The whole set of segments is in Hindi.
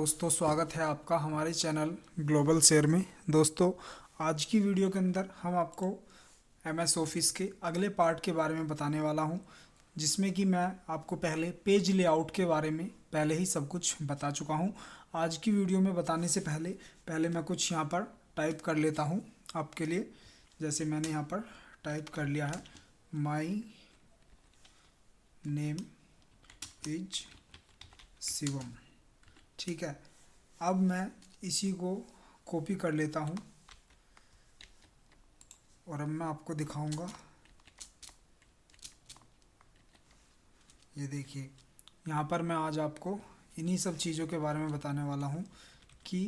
दोस्तों, स्वागत है आपका हमारे चैनल ग्लोबल शेयर में। दोस्तों, आज की वीडियो के अंदर हम आपको एमएस ऑफिस के अगले पार्ट के बारे में बताने वाला हूं, जिसमें कि मैं आपको पहले पेज लेआउट के बारे में पहले ही सब कुछ बता चुका हूं। आज की वीडियो में बताने से पहले मैं कुछ यहां पर टाइप कर लेता हूं आपके लिए। जैसे मैंने यहां पर टाइप कर लिया है, माई नेम इज शिवम। ठीक है, अब मैं इसी को कॉपी कर लेता हूँ और अब मैं आपको दिखाऊंगा। ये देखिए, यहाँ पर मैं आज आपको इन्हीं सब चीज़ों के बारे में बताने वाला हूँ कि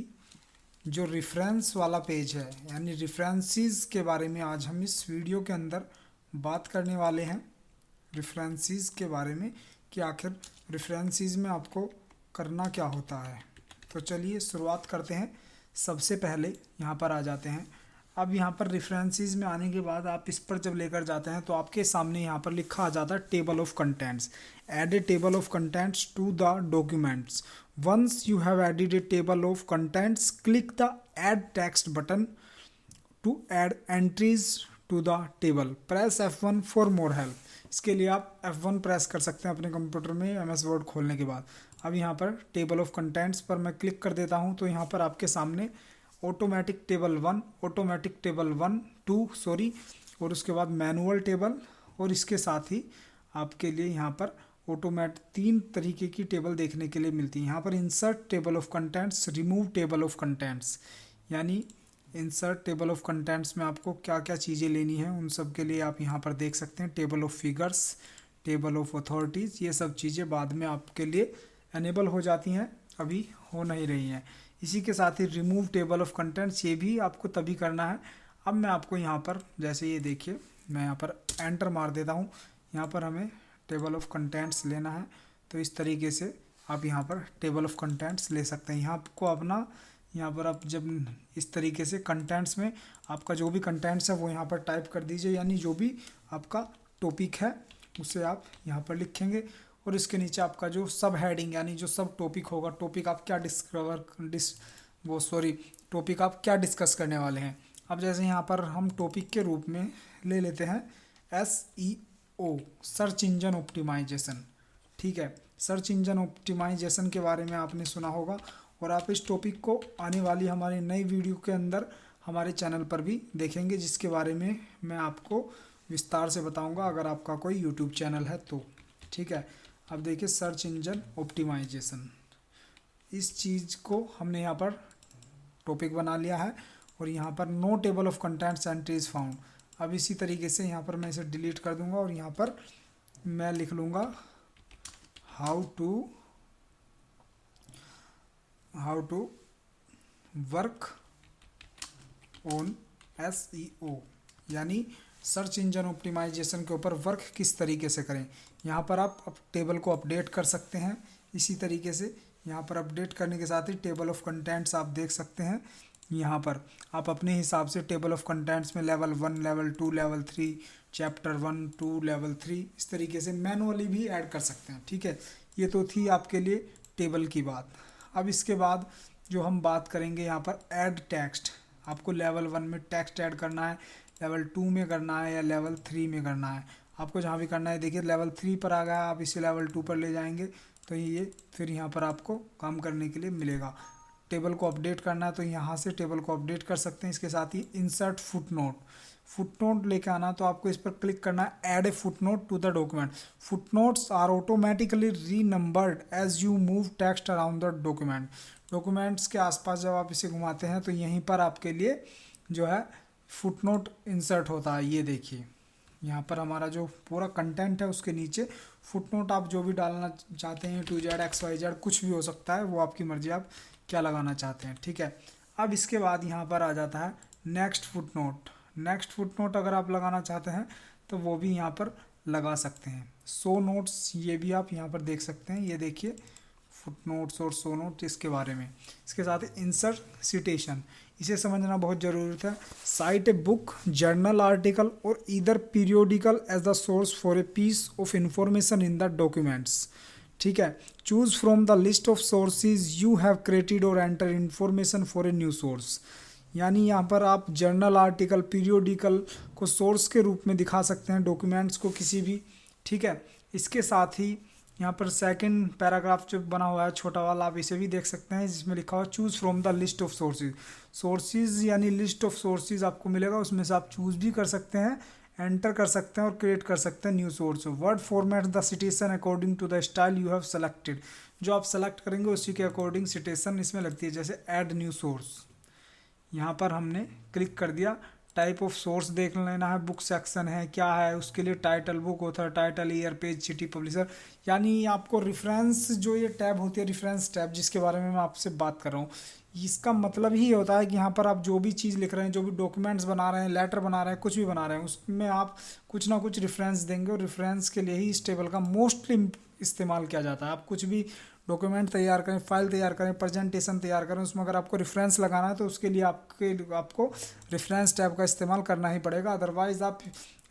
जो रेफरेंस वाला पेज है, यानी रेफरेंसेस के बारे में आज हम इस वीडियो के अंदर बात करने वाले हैं। रेफरेंसेस के बारे में कि आखिर रेफरेंसेस में आपको करना क्या होता है। तो चलिए शुरुआत करते हैं। सबसे पहले यहाँ पर आ जाते हैं। अब यहाँ पर रेफरेंसेस में आने के बाद आप इस पर जब लेकर जाते हैं तो आपके सामने यहाँ पर लिखा आ जाता है table of contents. Add a table of contents to the documents. Once you have added a table of contents, click the add text button to add entries to the table. Press F1 for more help. इसके लिए आप F1 प्रेस कर सकते हैं अपने कंप्यूटर में MS वर्ड खोलने के बाद। अब यहाँ पर टेबल ऑफ कंटेंट्स पर मैं क्लिक कर देता हूँ तो यहाँ पर आपके सामने automatic table 1, automatic table 1 2 sorry, और उसके बाद मैनुअल टेबल, और इसके साथ ही आपके लिए यहाँ पर ऑटोमेटिक 3 तरीके की टेबल देखने के लिए मिलती है। यहाँ पर insert table of contents, remove table of contents, यानी इंसर्ट टेबल ऑफ कंटेंट्स में आपको क्या क्या चीज़ें लेनी है उन सब के लिए आप यहाँ पर देख सकते हैं। Table of figures, table of authorities, ये सब चीज़ें बाद में आपके लिए एनेबल हो जाती हैं, अभी हो नहीं रही हैं। इसी के साथ ही रिमूव टेबल ऑफ कंटेंट्स, ये भी आपको तभी करना है। अब मैं आपको यहाँ पर, जैसे ये देखिए, मैं यहाँ पर एंटर मार देता हूँ। यहाँ पर हमें टेबल ऑफ कंटेंट्स लेना है, तो इस तरीके से आप यहाँ पर टेबल ऑफ कंटेंट्स ले सकते हैं। यहाँ आपको अपना, यहाँ पर आप जब इस तरीके से कंटेंट्स में आपका जो भी कंटेंट्स है वो यहाँ पर टाइप कर दीजिए, यानी जो भी आपका टॉपिक है उसे आप यहाँ पर लिखेंगे, और इसके नीचे आपका जो सब हेडिंग, यानी जो सब टॉपिक होगा, टॉपिक आप क्या टॉपिक आप क्या डिस्कस करने वाले हैं। अब जैसे यहाँ पर हम टॉपिक के रूप में ले लेते हैं SEO, सर्च इंजन ऑप्टिमाइजेशन। ठीक है, सर्च इंजन ऑप्टिमाइजेशन के बारे में आपने सुना होगा, और आप इस टॉपिक को आने वाली हमारी नई वीडियो के अंदर हमारे चैनल पर भी देखेंगे, जिसके बारे में मैं आपको विस्तार से बताऊंगा अगर आपका कोई यूट्यूब चैनल है तो। ठीक है, अब देखिए सर्च इंजन ऑप्टिमाइजेशन, इस चीज़ को हमने यहाँ पर टॉपिक बना लिया है, और यहाँ पर no table of contents entries found. अब इसी तरीके से यहाँ पर मैं इसे डिलीट कर दूंगा और यहाँ पर मैं लिख लूँगा how to work on SEO, यानी सर्च इंजन ऑप्टिमाइजेशन के ऊपर वर्क किस तरीके से करें। यहाँ पर आप टेबल को अपडेट कर सकते हैं। इसी तरीके से यहाँ पर अपडेट करने के साथ ही टेबल ऑफ कंटेंट्स आप देख सकते हैं। यहाँ पर आप अपने हिसाब से टेबल ऑफ कंटेंट्स में level 1, level 2, level 3, chapter 1, 2, level 3, इस तरीके से मैनुअली भी ऐड कर सकते हैं। ठीक है, ये तो थी आपके लिए टेबल की बात। अब इसके बाद जो हम बात करेंगे यहाँ पर ऐड टेक्स्ट। आपको लेवल 1 में टेक्स्ट ऐड करना है, लेवल 2 में करना है, या लेवल 3 में करना है, आपको जहाँ भी करना है। देखिए लेवल 3 पर आ गया, आप इसे लेवल 2 पर ले जाएंगे तो ये फिर यहाँ पर आपको काम करने के लिए मिलेगा। टेबल को अपडेट करना है तो यहाँ से टेबल को अपडेट कर सकते हैं। इसके साथ ही इंसर्ट फुटनोट लेके आना, तो आपको इस पर क्लिक करना है, add a footnote to the document. Footnotes are automatically renumbered as you move text around the document. Documents के आसपास जब आप इसे घुमाते हैं तो यहीं पर आपके लिए जो है फुटनोट इंसर्ट होता है। ये देखिए, यहाँ पर हमारा जो पूरा कंटेंट है उसके नीचे फुटनोट आप जो भी डालना चाहते हैं, टू जेड XYZ कुछ भी हो सकता है, वो आपकी मर्जी, आप क्या लगाना चाहते हैं। ठीक है, अब इसके बाद यहाँ पर आ जाता है नेक्स्ट फुटनोट। नेक्स्ट फुटनोट अगर आप लगाना चाहते हैं तो वो भी यहाँ पर लगा सकते हैं। सो नोट्स, ये भी आप यहाँ पर देख सकते हैं। ये देखिए फुटनोट्स और सो नोट, इसके बारे में। इसके साथ ही इंसर्ट सिटेशन, इसे समझना बहुत ज़रूरत है। Cite a book, journal article or either periodical as the source for a piece of information in the documents. ठीक है। Choose from the list of sources you have created or enter information for a new source, यानी यहाँ पर आप जर्नल आर्टिकल पीरियोडिकल को सोर्स के रूप में दिखा सकते हैं, डॉक्यूमेंट्स को किसी भी, ठीक है। इसके साथ ही यहाँ पर सेकंड पैराग्राफ जो बना हुआ है छोटा वाला, आप इसे भी देख सकते हैं, जिसमें लिखा हुआ choose from the list of sources. Sources यानी लिस्ट ऑफ सोर्सेज आपको मिलेगा, उसमें से आप चूज भी कर सकते हैं, एंटर कर सकते हैं और क्रिएट कर सकते हैं new source. Word format the citation according to the style you have selected, जो आप सेलेक्ट करेंगे उसी के अकॉर्डिंग सिटेशन इसमें लगती है। जैसे ऐड न्यू सोर्स, यहाँ पर हमने क्लिक कर दिया। टाइप ऑफ सोर्स देख लेना है, बुक सेक्शन है क्या है, उसके लिए title, book author, title, year, page, city, publisher, यानी आपको रेफरेंस जो ये टैब होती है, रेफरेंस टैब जिसके बारे में मैं आपसे बात कर रहा हूँ, इसका मतलब ही होता है कि यहाँ पर आप जो भी चीज़ लिख रहे हैं, जो भी डॉक्यूमेंट्स बना रहे हैं, लेटर बना रहे हैं, कुछ भी बना रहे हैं, उसमें आप कुछ ना कुछ रेफरेंस देंगे, और रेफरेंस के लिए ही इस टेबल का मोस्टली इस्तेमाल किया जाता है। आप कुछ भी डॉक्यूमेंट तैयार करें, फाइल तैयार करें, प्रेजेंटेशन तैयार करें, उसमें अगर आपको रेफरेंस लगाना है तो उसके लिए आपको रेफरेंस टैब का इस्तेमाल करना ही पड़ेगा। अदरवाइज़ आप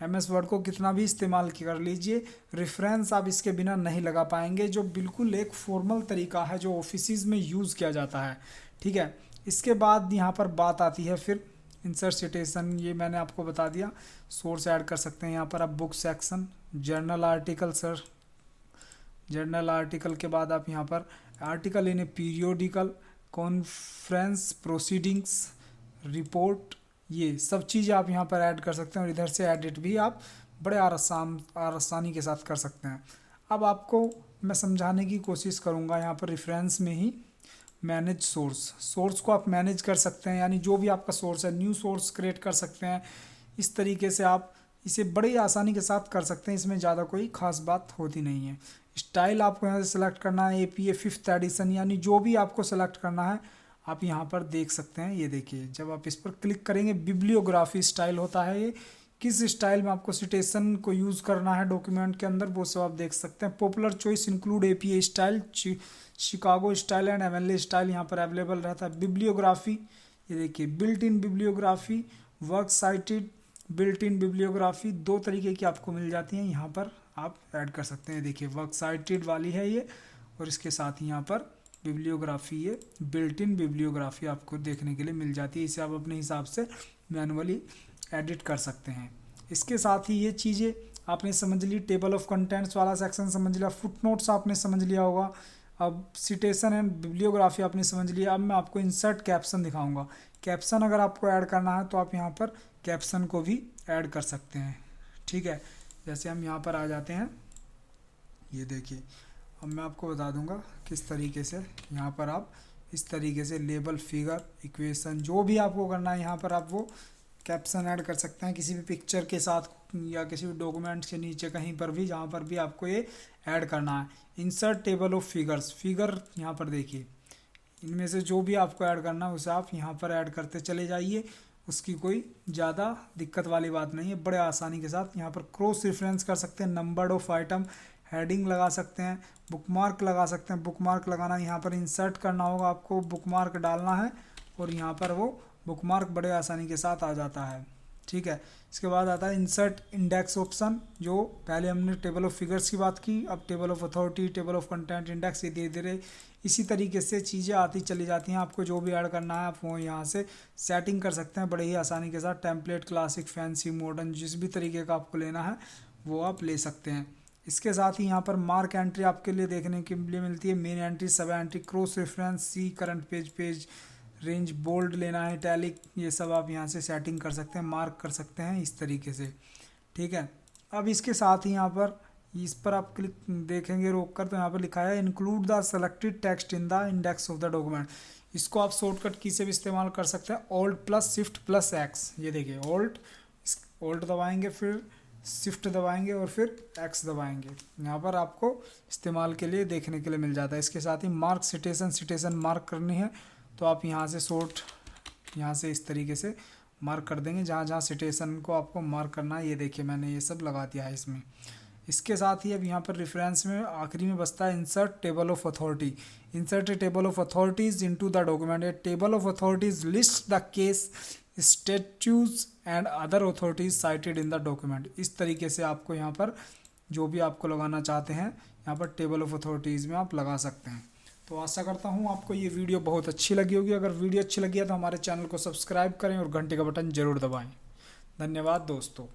MS वर्ड को कितना भी इस्तेमाल कर लीजिए, रेफरेंस आप इसके बिना नहीं लगा पाएंगे, जो बिल्कुल एक फॉर्मल तरीका है जो ऑफिसेज में यूज़ किया जाता है, ठीक है। इसके बाद यहाँ पर बात आती है फिर इंसर्ट सिटेशन, ये मैंने आपको बता दिया। सोर्स ऐड कर सकते हैं यहाँ पर आप, book section, journal article, sir journal article के बाद आप यहाँ पर article in A periodical, conference, proceedings, report, ये सब चीज़ आप यहाँ पर ऐड कर सकते हैं, और इधर से एडिट भी आप बड़े आसानी के साथ कर सकते हैं। अब आपको मैं समझाने की कोशिश करूँगा यहाँ पर रेफरेंस में ही मैनेज सोर्स को आप मैनेज कर सकते हैं, यानी जो भी आपका सोर्स है, न्यू सोर्स क्रिएट कर सकते हैं। इस तरीके से आप इसे बड़ी आसानी के साथ कर सकते हैं, इसमें ज़्यादा कोई खास बात होती नहीं है। स्टाइल आपको यहाँ से सेलेक्ट करना है, APA 5th एडिशन, यानी जो भी आपको सेलेक्ट करना है आप यहाँ पर देख सकते हैं। ये देखिए, जब आप इस पर क्लिक करेंगे, बिब्लियोग्राफी स्टाइल होता है ये, किस स्टाइल में आपको सिटेशन को यूज़ करना है डॉक्यूमेंट के अंदर, वो सब आप देख सकते हैं। Popular choice include APA style, Chicago style and MLA style यहाँ पर अवेलेबल रहता है। बिब्लियोग्राफी, ये देखिए, built in bibliography, work cited, built in bibliography, दो तरीके की आपको मिल जाती हैं, यहाँ पर आप ऐड कर सकते हैं। देखिए, वर्क साइटेड वाली है ये, और इसके साथ ही यहाँ पर बिब्लियोग्राफी, ये बिल्ट इन बिब्लियोग्राफी आपको देखने के लिए मिल जाती है। इसे आप अपने हिसाब से मैनुअली एडिट कर सकते हैं। इसके साथ ही ये चीज़ें आपने समझ ली, टेबल ऑफ कंटेंट्स वाला सेक्शन समझ लिया, फुटनोट्स आपने समझ लिया होगा, अब सिटेशन एंड बिब्लियोग्राफी आपने समझ लिया। अब मैं आपको इंसर्ट कैप्शन दिखाऊंगा। कैप्शन अगर आपको ऐड करना है तो आप यहाँ पर कैप्शन को भी ऐड कर सकते हैं, ठीक है। जैसे हम यहाँ पर आ जाते हैं, ये देखिए, अब मैं आपको बता दूंगा किस तरीके से यहाँ पर आप इस तरीके से लेबल, फिगर, इक्वेशन, जो भी आपको करना है यहाँ पर आप वो कैप्शन ऐड कर सकते हैं, किसी भी पिक्चर के साथ या किसी भी डॉक्यूमेंट के नीचे कहीं पर भी, जहाँ पर भी आपको ये ऐड करना है। Insert table of figures, figure यहाँ पर देखिए, इनमें से जो भी आपको ऐड करना है उसे आप यहाँ पर ऐड करते चले जाइए, उसकी कोई ज़्यादा दिक्कत वाली बात नहीं है, बड़े आसानी के साथ। यहाँ पर क्रॉस रेफरेंस कर सकते हैं, नंबर ऑफ आइटम, हेडिंग लगा सकते हैं, बुकमार्क लगा सकते हैं। बुकमार्क लगाना, यहाँ पर इंसर्ट करना होगा आपको, बुकमार्क डालना है, और यहाँ पर वो बुकमार्क बड़े आसानी के साथ आ जाता है, ठीक है। इसके बाद आता है इंसर्ट इंडेक्स ऑप्शन, जो पहले हमने टेबल ऑफ फिगर्स की बात की, अब table of authority, table of content, index, ये धीरे धीरे इसी तरीके से चीज़ें आती चली जाती हैं। आपको जो भी ऐड करना है आप वो यहाँ से सेटिंग कर सकते हैं बड़े ही आसानी के साथ। टेम्पलेट, क्लासिक, फैंसी, मॉडर्न, जिस भी तरीके का आपको लेना है वो आप ले सकते हैं। इसके साथ ही यहाँ पर मार्क एंट्री आपके लिए देखने के लिए मिलती है, main entry, sub entry, cross reference, see current page, page range, bold लेना है, टैलिक, ये सब आप यहाँ से सेटिंग कर सकते हैं, मार्क कर सकते हैं इस तरीके से, ठीक है। अब इसके साथ ही यहाँ पर इस पर आप क्लिक देखेंगे रोक कर, तो यहाँ पर लिखा है include the selected text in the index of the document. इसको आप शॉर्टकट की से भी इस्तेमाल कर सकते हैं, Alt+Shift+X। ये देखिए, ऑल्ट दबाएंगे, फिर शिफ्ट दबाएंगे और फिर X दबाएंगे, यहाँ पर आपको इस्तेमाल के लिए देखने के लिए मिल जाता है। इसके साथ ही मार्क सिटेशन मार्क करनी है तो आप यहाँ से यहाँ से इस तरीके से मार्क कर देंगे, जहाँ जहाँ सिटेशन को आपको मार्क करना है। ये देखिए, मैंने ये सब लगा दिया है इसमें। इसके साथ ही अब यहाँ पर रेफरेंस में आखिरी में बचता है insert table of authority. Insert A table of authorities into the document. A table of authorities list the case, statutes and other authorities cited in the document. इस तरीके से आपको यहाँ पर जो भी आपको लगाना चाहते हैं यहाँ पर टेबल ऑफ अथॉरिटीज़ में आप लगा सकते हैं। तो आशा करता हूँ आपको ये वीडियो बहुत अच्छी लगी होगी। अगर वीडियो अच्छी लगी है तो हमारे चैनल को सब्सक्राइब करें और घंटे का बटन ज़रूर दबाएं। धन्यवाद दोस्तों।